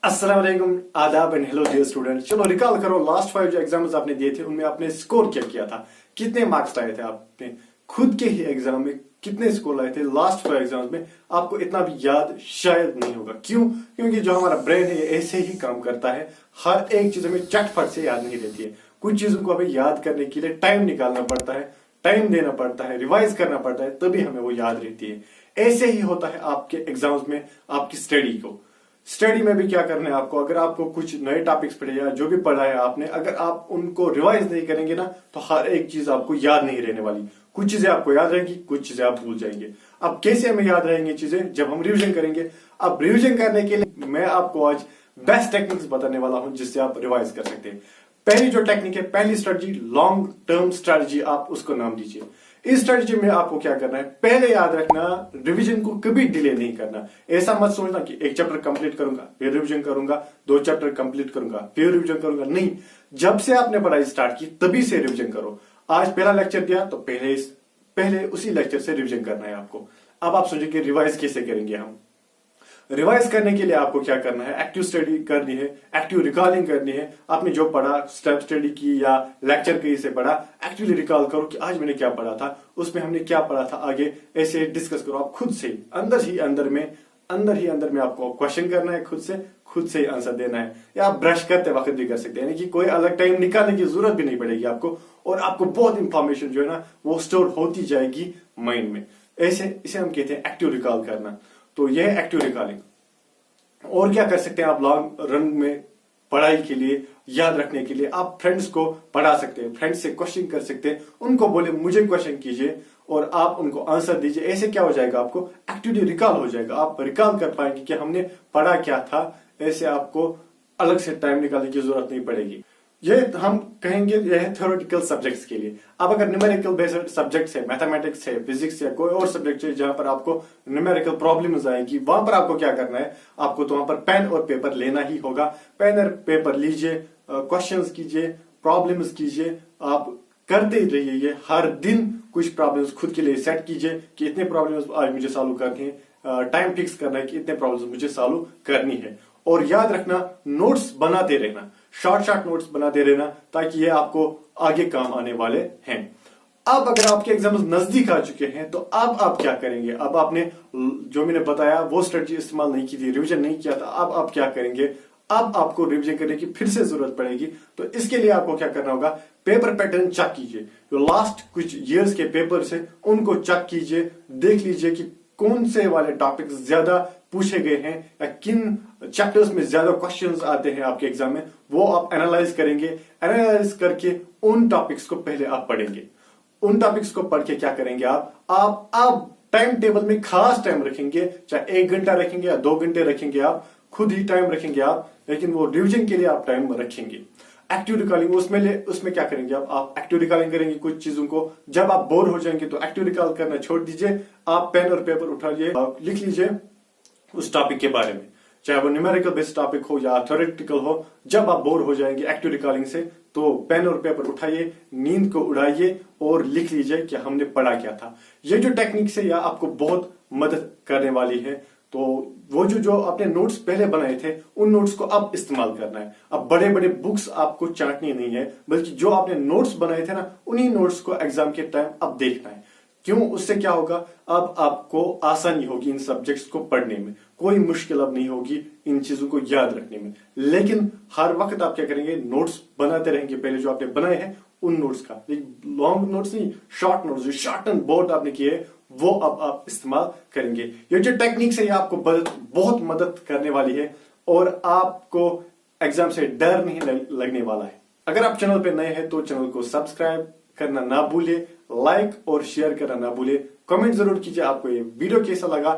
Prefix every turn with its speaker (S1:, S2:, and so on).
S1: अस्सलाम वालेकुम, आदाब एंड हेलो डियर स्टूडेंट। चलो रिकॉल करो लास्ट 5 जो एग्जाम्स आपने दिए थे उनमें आपने स्कोर क्या किया था, कितने मार्क्स लाए थे आपने खुद के ही एग्जाम में, कितने स्कोर लाए थे लास्ट 5 एग्जाम्स में। आपको इतना भी याद शायद नहीं होगा। क्यों? क्योंकि जो हमारा ब्रेन है ये ऐसे ही काम करता है, हर एक चीज हमें चटपट से याद नहीं रहती है। कुछ चीजों को हमें याद करने के लिए टाइम निकालना पड़ता है, टाइम देना पड़ता है, रिवाइज करना पड़ता है, तभी हमें वो याद रहती है। ऐसे ही होता है आपके एग्जाम्स में आपकी स्टडी को। स्टडी में भी क्या करना है आपको, अगर आपको कुछ नए टॉपिक्स पढ़े या जो भी पढ़ा है आपने, अगर आप उनको रिवाइज नहीं करेंगे ना तो हर एक चीज आपको याद नहीं रहने वाली। कुछ चीजें आपको याद रहेंगी, कुछ चीजें आप भूल जाएंगे। अब कैसे हमें याद रहेंगी चीजें? जब हम रिवीजन करेंगे। अब रिवीजन करने के लिए मैं आपको आज बेस्ट टेक्निक्स बताने वाला हूं जिससे आप रिवाइज कर सकते हैं। पहली जो टेक्निक है, पहली स्ट्रेटजी, लॉन्ग टर्म स्ट्रेटजी आप उसको नाम दीजिए। इस स्ट्रेटजी में आपको क्या करना है, पहले याद रखना रिवीजन को कभी डिले नहीं करना। ऐसा मत सोचना कि एक चैप्टर कंप्लीट करूंगा फिर रिवीजन करूंगा, 2 चैप्टर कंप्लीट करूंगा फिर रिवीजन करूंगा। नहीं, जब से आपने पढ़ाई स्टार्ट की तभी से रिवीजन करो। आज पहला लेक्चर दिया तो पहले उसी लेक्चर से रिवीजन करना है आपको। अब आप सोचिए कि रिवाइज कैसे करेंगे हम। रिवाइज करने के लिए आपको क्या करना है, एक्टिव स्टडी करनी है, एक्टिव रिकॉलिंग करनी है। आपने जो पढ़ा, स्टेप स्टडी की या लेक्चर कहीं से पढ़ा, एक्टिवली रिकॉल करो कि आज मैंने क्या पढ़ा था, उसमें हमने क्या पढ़ा था, आगे ऐसे डिस्कस करो। आप खुद से अंदर ही अंदर में आपको क्वेश्चन करना है, खुद से आंसर देना है। या आप ब्रश करते वक्त भी कर सकते हैं, यानी कि कोई अलग टाइम निकालने की जरूरत भी नहीं पड़ेगी आपको, और आपको बहुत इंफॉर्मेशन जो है ना वो स्टोर होती जाएगी माइंड में। इसे हम कहते हैं एक्टिव रिकॉल करना। तो यह है एक्टिव रिकॉलिंग। और क्या कर सकते हैं आप लॉन्ग रन में पढ़ाई के लिए, याद रखने के लिए? आप फ्रेंड्स को पढ़ा सकते हैं, फ्रेंड्स से क्वेश्चन कर सकते हैं, उनको बोले मुझे क्वेश्चन कीजिए और आप उनको आंसर दीजिए। ऐसे क्या हो जाएगा, आपको एक्टिवली रिकॉल हो जाएगा, आप रिकॉल कर पाएंगे कि हमने पढ़ा क्या था। ऐसे आपको अलग से टाइम निकालने की जरूरत नहीं पड़ेगी। ये हम कहेंगे यह है थ्योरेटिकल सब्जेक्ट्स के लिए। अब अगर न्यूमेरिकल बेस्ड सब्जेक्ट्स है, मैथमेटिक्स है, फिजिक्स है, कोई और सब्जेक्ट है जहां पर आपको न्यूमेरिकल प्रॉब्लम्स आएगी, वहां पर आपको क्या करना है, आपको तो वहां पर पेन और पेपर लेना ही होगा। पेन और पेपर लीजिए, क्वेश्चंस कीजिए, प्रॉब्लम्स कीजिए, आप करते ही रहिए। ये हर दिन कुछ प्रॉब्लम्स खुद के लिए सेट कीजिए कि इतने प्रॉब्लम्स आज मुझे सॉल्व करनी है। टाइम फिक्स करना है कि इतने प्रॉब्लम्स मुझे सॉल्व करनी है। और याद रखना, नोट्स बनाते रहना, शॉर्ट नोट्स बनाते रहना, ताकि ये आपको आगे काम आने वाले हैं। अब अगर आपके एग्जाम्स नजदीक आ चुके हैं तो अब आप क्या करेंगे? अब आपने जो मैंने बताया वो स्ट्रेटजी इस्तेमाल नहीं की थी, रिवीजन नहीं किया था, अब आप क्या करेंगे? अब आपको रिवीजन करने की फिर से जरूरत पड़ेगी। तो इसके लिए आपको क्या करना होगा, पेपर पैटर्न चेक कीजिए। जो लास्ट कुछ ईयर्स के पेपर्स है उनको चेक कीजिए, देख लीजिए कि कौन से वाले टॉपिक्स ज्यादा पूछे गए हैं या किन चैप्टर्स में ज्यादा क्वेश्चंस आते हैं आपके एग्जाम में, वो आप एनालाइज करेंगे। एनालाइज करके उन टॉपिक्स को पहले आप पढ़ेंगे। उन टॉपिक्स को पढ़ के क्या करेंगे, आप टाइम टेबल में खास टाइम रखेंगे, चाहे 1 घंटा रखेंगे या 2 घंटे रखेंगे, आप खुद ही टाइम रखेंगे आप, लेकिन वो रिविजन के लिए आप टाइम रखेंगे। एक्टिव रिकॉलिंग उसमें क्या करेंगे आप एक्टिव रिकॉलिंग करेंगे कुछ चीजों को। जब आप बोर हो जाएंगे तो एक्टिव रिकॉल करना छोड़ दीजिए, आप पेन और पेपर उठाइए, लिख लीजिए उस टॉपिक के बारे में, चाहे वो न्यूमेरिकल बेस्ड टॉपिक हो या थ्योरेटिकल हो। जब आप बोर हो जाएंगे एक्टिव रिकॉलिंग से तो पेन और पेपर उठाइए, नींद को उड़ाइए और लिख लीजिए कि हमने पढ़ा क्या था। ये जो टेक्निक्स है यह आपको बहुत मदद करने वाली है। तो वो जो आपने नोट्स पहले बनाए थे उन नोट्स को अब इस्तेमाल करना है। अब बड़े बड़े बुक्स आपको चाटनी नहीं है, बल्कि जो आपने नोट्स बनाए थे ना उन्हीं नोट्स को एग्जाम के टाइम अब देखना है। क्यों? उससे क्या होगा, अब आपको आसानी होगी इन सब्जेक्ट्स को पढ़ने में, कोई मुश्किल अब नहीं होगी इन चीजों को याद रखने में। लेकिन हर वक्त आप क्या करेंगे, नोट्स बनाते रहेंगे पहले जो आपने बनाए हैं उन नोट्स का। लॉन्ग नोट्स नहीं, शॉर्ट नोट्स, जो शॉर्ट एंड बोर्ड आपने किए वो अब आप इस्तेमाल करेंगे। ये जो टेक्निक्स है ये आपको बहुत मदद करने वाली है और आपको एग्जाम से डर नहीं लगने वाला है। अगर आप चैनल पे नए हैं तो चैनल को सब्सक्राइब करना ना भूलिए, लाइक और शेयर करना ना भूलिए। कमेंट जरूर कीजिए आपको ये वीडियो कैसा लगा।